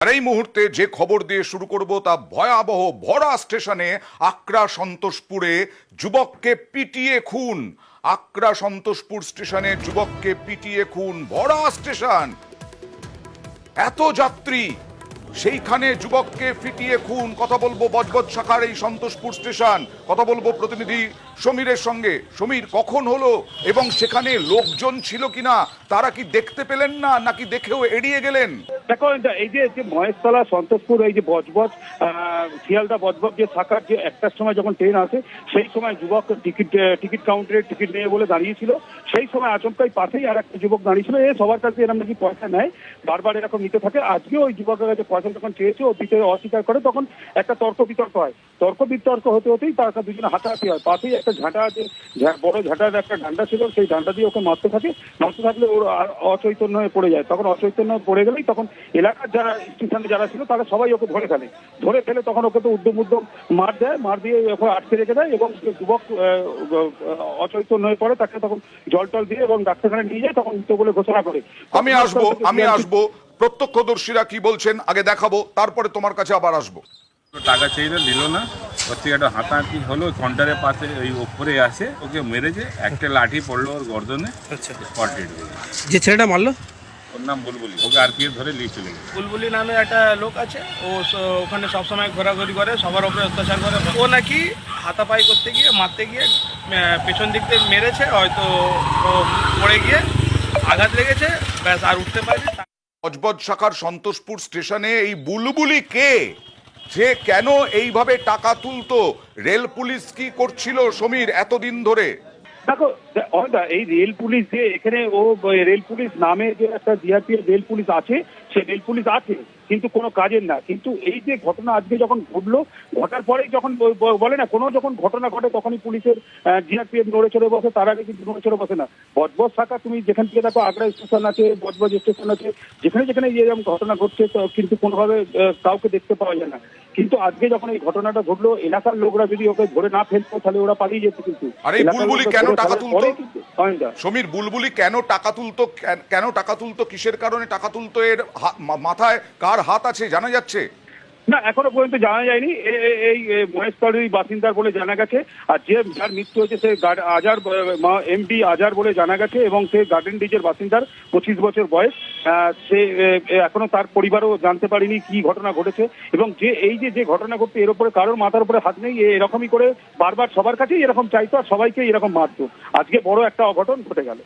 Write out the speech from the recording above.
আর এই মুহূর্তে যে খবর দিয়ে শুরু করব তা ভয়াবহ। ভরা স্টেশনে আকরা সন্তোষপুরে যুবককে পিটিয়ে খুন। আকরা সন্তোষপুর স্টেশনে যুবককে পিটিয়ে খুন। ভরা স্টেশন, এত যাত্রী, সেইখানে যুবককে পিটিয়ে খুন। কথা বলবো বজবজ শাখার এই সন্তোষপুর স্টেশন, কথা বলবো প্রতিনিধি সমীরের সঙ্গে। সমীর, কখন হলো এবং সেখানে লোকজন ছিল কিনা, তারা কি দেখতে পেলেন না নাকি দেখেও এড়িয়ে গেলেন? দেখো, এই যে মহেশতলা সন্তোষপুর, এই যে বজবজ শিয়ালদা বজবজ যে শাখার যে একটার সময় যখন ট্রেন আসে, সেই সময় যুবক টিকিট কাউন্টারে টিকিট নেই বলে দাঁড়িয়েছিল। সেই সময় আচমকাই পাশেই আর একটা যুবক দাঁড়িয়েছিল। এ সবার কাছে এরকম নাকি পয়সা নেয়, বারবার এরকম নিতে থাকে। আজকেও ওই যুবকের কাছে পয়সা যখন চেয়েছে, ও দিতে অস্বীকার করে। তখন একটা তর্ক বিতর্ক হয়। তর্ক বিতর্ক হতে হতেই তার দুজনে হাতাহাতি হয়। পাশেই একটা ঝাঁটা আছে, বড় ঝাঁটার একটা ডান্ডা ছিল, সেই ডান্ডা দিয়ে ওকে মারতে থাকে। মারতে থাকলে ওর অচৈতন্য হয়ে পড়ে যায়। তখন অচৈতন্য পড়ে গেলেই তখন এলাকার যারা স্টেশনে যারা ছিল তারা সবাই ওকে ধরে ফেলে। তখন ওকে তো উদ্যম মার দেয়, মার দিয়ে ওকে আটকে রেখে দেয় এবং যুবক অচৈতন্য হয়ে পড়ে। তাকে তখন জল টল দিয়ে এবং ডাক্তারখানায় নিয়ে যায়। তখন মৃত বলে ঘোষণা করে। আমি আসবো প্রত্যক্ষদর্শীরা কি বলছেন আগে দেখাবো, তারপরে তোমার কাছে আবার আসবো। টাকা চাইলে দিল না, ওর থেকে একটা হাতাহাতি হলো। কাউন্টারের পাশে ওই ওপরে আসে, ওকে মেরেছে। একটা লাঠি পড়লো ওর গর্দনে। স্পট ডেড হয়ে গেছে। যে ছেলেটা মারলো ওর নাম বুলবুলি, ওকে আরপিএফ ধরে নিয়ে চলে গেছে। বুলবুলি নামে একটা লোক আছে, ও ওখানে সবসময় ঘোরাঘুরি করে, সবার উপরে অত্যাচার করে। ও নাকি হাতাপাই করতে গিয়ে, মারতে গিয়ে পেছন দিক থেকে মেরেছে। হয়তো ও পড়ে গিয়ে আঘাত লেগেছে, ব্যাস আর উঠতে পারেনি। বজবজ শাখার সন্তোষপুর স্টেশনে এই বুলবুলি কে? যে কেন এইভাবে টাকা তুলতো? রেল পুলিশ কি করছিল সমীর এতদিন ধরে? দেখো, এই রেল পুলিশ যে এখানে রেল পুলিশ নামে যে একটা জিআরপিএফ রেল পুলিশ আছে, সে রেল পুলিশ আছে কিন্তু কোনো কাজের না। কিন্তু এই যে ঘটনা আজকে যখন ঘটলো, ঘটার পরেই যখন বলে না, কোনো যখন ঘটনা ঘটে তখনই পুলিশের জিআরপিএফ নড়ে চড়ে বসে, তার আগে কিন্তু নড়ে চড়ে বসে না। বজবজ শাখা তুমি যেখান থেকে দেখো, আগ্রা স্টেশন আছে, বজবজ স্টেশন আছে, যেখানে যেখানে এরকম ঘটনা ঘটছে কিন্তু কোনোভাবে কাউকে দেখতে পাওয়া যায় না। কিন্তু আজকে যখন এই ঘটনাটা ঘটলো, এলাকার লোকরা যদি ওকে ধরে না ফেলতো তাহলে ওরা পালিয়ে যেত। কিন্তু আর এই বুলবুলি কেন টাকা তুলতো সমীর? বুলবুলি কেন টাকা তুলতো? কেন টাকা তুলতো? কিসের কারণে টাকা তুলতো? এর মাথায় কার হাত আছে জানা যাচ্ছে না? এখনো পর্যন্ত জানা যায়নি। এই মহেশতলারই বাসিন্দার বলে জানা গেছে। আর যার মৃত্যু হয়েছে সে আজার এমডি আজার বলে জানা গেছে এবং সে গার্ডেন ডিজের বাসিন্দার, 25 বছর বয়স। সে এখনো তার পরিবারও জানতে পারেনি কি ঘটনা ঘটেছে। এবং যে ঘটনা ঘটছে, এর উপরে কারোর মাথার উপরে হাত নেই। এরকমই করে বারবার সবার কাছেই এরকম চাইতো আর সবাইকে এরকম মারতো। আজকে বড় একটা অঘটন ঘটে গেল।